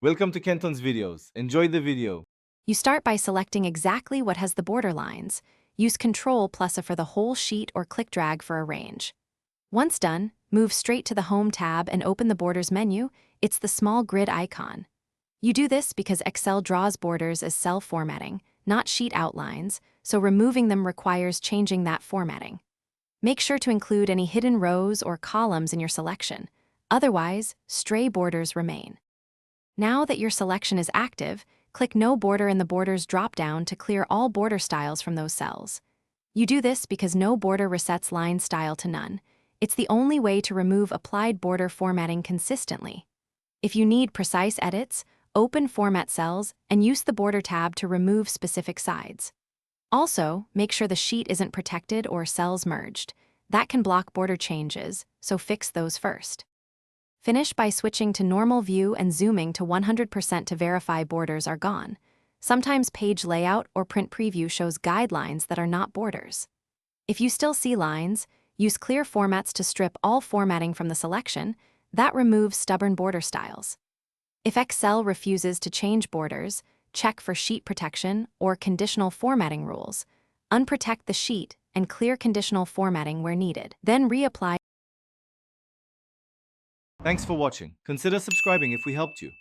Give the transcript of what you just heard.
Welcome to Kenton's videos. Enjoy the video. You start by selecting exactly what has the border lines. Use Ctrl+A for the whole sheet or click drag for a range. Once done, move straight to the Home tab and open the Borders menu. It's the small grid icon. You do this because Excel draws borders as cell formatting, not sheet outlines, so removing them requires changing that formatting. Make sure to include any hidden rows or columns in your selection. Otherwise, stray borders remain. Now that your selection is active, click No Border in the Borders drop-down to clear all border styles from those cells. You do this because no border resets line style to none. It's the only way to remove applied border formatting consistently. If you need precise edits, open Format Cells and use the Border tab to remove specific sides. Also, make sure the sheet isn't protected or cells merged. That can block border changes, so fix those first. Finish by switching to normal view and zooming to 100% to verify borders are gone. Sometimes page layout or print preview shows guidelines that are not borders. If you still see lines, use clear formats to strip all formatting from the selection. That removes stubborn border styles. If Excel refuses to change borders, check for sheet protection or conditional formatting rules. Unprotect the sheet and clear conditional formatting where needed. Then reapply. Thanks for watching. Consider subscribing if we helped you.